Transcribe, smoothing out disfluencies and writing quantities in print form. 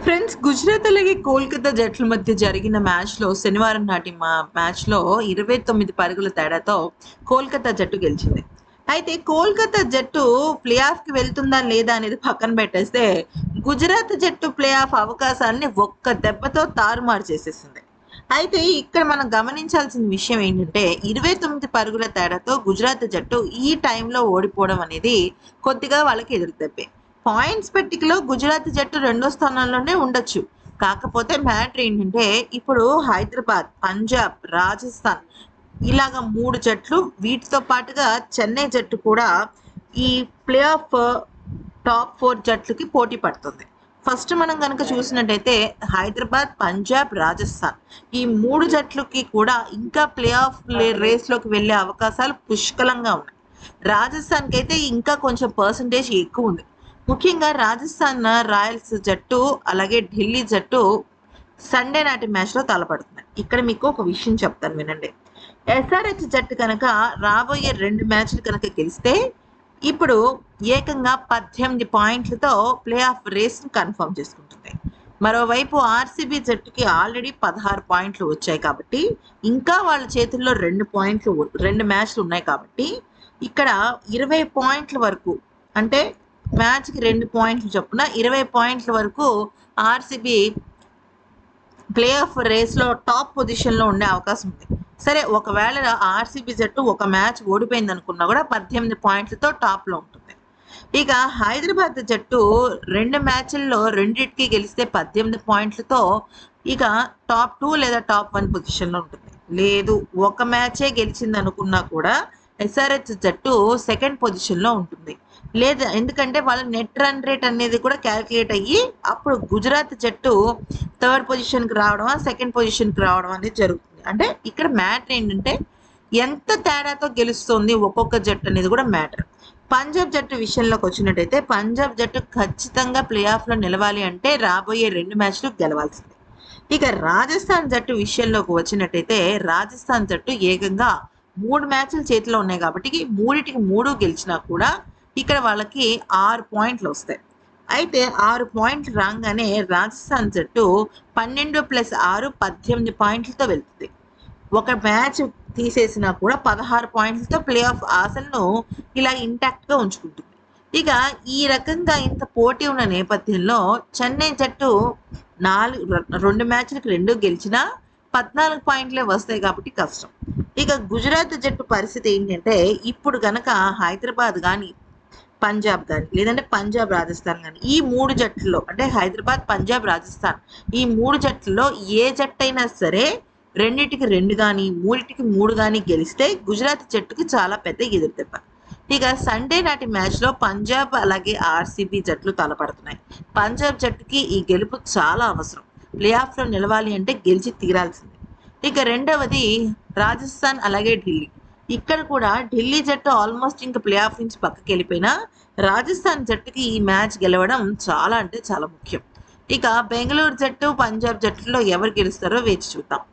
Friends, Gujarat అలాగే కోల్కతా జట్ల మధ్య జరిగిన మ్యాచ్‌లో శనివారం నాటి మ్యాచ్‌లో 29 పరుగుల తేడాతో కోల్కతా జట్టు గెలిచింది. అయితే కోల్కతా జట్టు ప్లే ఆఫ్‌కి వెళ్తుందా లేదా అనేది పక్కన పెట్టేస్తే, గుజరాత్ జట్టు ప్లే ఆఫ్ అవకాశాన్ని ఒక్క దెబ్బతో తారుమారు చేసేసింది. అయితే ఇక్కడ మనం గమనించాల్సిన విషయం ఏంటంటే, 29 పరుగుల తేడాతో గుజరాత్ జట్టు ఈ టైంలో ఓడిపోవడం అనేది కొద్దిగా వాళ్ళకి ఎదురు దెబ్బే. పాయింట్స్ పట్టికలో గుజరాత్ జట్టు రెండో స్థానంలోనే ఉండొచ్చు. కాకపోతే మ్యాటర్ ఏంటంటే, ఇప్పుడు హైదరాబాద్, పంజాబ్, రాజస్థాన్ ఇలాగ 3 జట్లు, వీటితో పాటుగా చెన్నై జట్టు కూడా ఈ ప్లే ఆఫ్ టాప్ 4 జట్లకి పోటీ పడుతుంది. ఫస్ట్ మనం గనక చూసినట్టయితే హైదరాబాద్, పంజాబ్, రాజస్థాన్ ఈ 3 జట్లకి కూడా ఇంకా ప్లే ఆఫ్ రేస్‌లోకి వెళ్ళే అవకాశాలు పుష్కలంగా ఉన్నాయి. రాజస్థాన్‌కి అయితే ఇంకా కొంచెం పర్సెంటేజ్ ఎక్కువ ఉంది. ముఖ్యంగా రాజస్థాన్ రాయల్స్ జట్టు అలాగే ఢిల్లీ జట్టు సండే నాటి మ్యాచ్‌లో తలపడుతున్నాయి. ఇక్కడ మీకు ఒక విషయం చెప్తాను వినండి. ఎస్ఆర్‌హెచ్ జట్టు కనుక రాబోయే 2 మ్యాచ్‌లు కనుక గెలిస్తే ఇప్పుడు ఏకంగా 18 పాయింట్లతో ప్లే ఆఫ్ రేస్‌ని కన్ఫర్మ్ చేసుకుంటుంది. మరోవైపు ఆర్‌సీబీ జట్టుకి ఆల్రెడీ 16 పాయింట్లు వచ్చాయి కాబట్టి, ఇంకా వాళ్ళ చేతుల్లో 2 మ్యాచ్‌లు ఉన్నాయి కాబట్టి, ఇక్కడ 20 పాయింట్ల వరకు, అంటే మ్యాచ్‌కి 2 పాయింట్లు చొప్పున 20 పాయింట్ల వరకు ఆర్‌సీబీ ప్లే ఆఫ్ రేస్‌లో టాప్ పొజిషన్‌లో ఉండే అవకాశం ఉంది. సరే, ఒకవేళ ఆర్‌సీబీ జట్టు ఒక మ్యాచ్ ఓడిపోయిందనుకున్నా కూడా 18 పాయింట్లతో టాప్‌లో ఉంటుంది. ఇక హైదరాబాద్ జట్టు 2 మ్యాచ్‌ల్లో రెండిటికి గెలిస్తే 18 పాయింట్లతో ఇక టాప్ 2 లేదా టాప్ 1 పొజిషన్‌లో ఉంటుంది. లేదు, ఒక మ్యాచే గెలిచిందనుకున్నా కూడా ఎస్ఆర్‌హెచ్ జట్టు సెకండ్ పొజిషన్‌లో ఉంటుంది. లేదు, ఎందుకంటే వాళ్ళ నెట్ రన్ రేట్ అనేది కూడా క్యాలిక్యులేట్ అయ్యి అప్పుడు గుజరాత్ జట్టు థర్డ్ పొజిషన్‌కి రావడమా, సెకండ్ పొజిషన్‌కి రావడం అనేది జరుగుతుంది. అంటే ఇక్కడ మ్యాటర్ ఏంటంటే, ఎంత తేడాతో గెలుస్తుంది ఒక్కొక్క జట్టు అనేది కూడా మ్యాటర్. పంజాబ్ జట్టు విషయంలోకి వచ్చినట్టయితే, పంజాబ్ జట్టు ఖచ్చితంగా ప్లే ఆఫ్‌లో నిలవాలి అంటే రాబోయే 2 మ్యాచ్‌లు గెలవాల్సిందే. ఇక రాజస్థాన్ జట్టు విషయంలోకి వచ్చినట్టయితే, రాజస్థాన్ జట్టు ఏకంగా 3 మ్యాచ్‌లు చేతిలో ఉన్నాయి కాబట్టి, మూడిటికి 3 గెలిచినా కూడా ఇక్కడ వాళ్ళకి 6 పాయింట్లు వస్తాయి. అయితే 6 పాయింట్లు రాగానే రాజస్థాన్ జట్టు 12+6 18 పాయింట్లతో వెళ్తుంది. ఒక మ్యాచ్ తీసేసినా కూడా 16 పాయింట్లతో ప్లే ఆఫ్ ఆశలను ఇలా ఇంటాక్ట్‌గా ఉంచుకుంటుంది. ఇక ఈ రకంగా ఇంత పోటీ ఉన్న నేపథ్యంలో చెన్నై జట్టు 2 మ్యాచ్‌లకి 2 గెలిచినా 14 పాయింట్లే వస్తాయి కాబట్టి కష్టం. ఇక గుజరాత్ జట్టు పరిస్థితి ఏంటంటే, ఇప్పుడు గనక హైదరాబాద్ గానీ, పంజాబ్ గానీ, లేదంటే పంజాబ్, రాజస్థాన్ గానీ ఈ 3 జట్లలో, అంటే హైదరాబాద్, పంజాబ్, రాజస్థాన్ ఈ 3 జట్లలో ఏ జట్టైనా సరే రెండిటికి 2 గానీ, మూడిటికి 3 గానీ గెలిస్తే గుజరాత్ జట్టుకి చాలా పెద్ద ఎదురుదెబ్బ. ఇక సండే నాటి మ్యాచ్‌లో పంజాబ్ అలాగే ఆర్‌సీబీ జట్లు తలపడుతున్నాయి. పంజాబ్ జట్టుకి ఈ గెలుపు చాలా అవసరం. ప్లే ఆఫ్‌లో నిలవాలి అంటే గెలిచి తీరాల్సిందే. ఇక రెండవది రాజస్థాన్ అలాగే ఢిల్లీ. ఇక్కడ కూడా ఢిల్లీ జట్టు ఆల్మోస్ట్ ఇంక ప్లే ఆఫ్ నుంచి పక్కకెళ్ళిపోయినా, రాజస్థాన్ జట్టుకి ఈ మ్యాచ్ గెలవడం చాలా అంటే చాలా ముఖ్యం. ఇక బెంగుళూరు జట్టు, పంజాబ్ జట్టులో ఎవరు గెలుస్తారో వేచి చూద్దాం.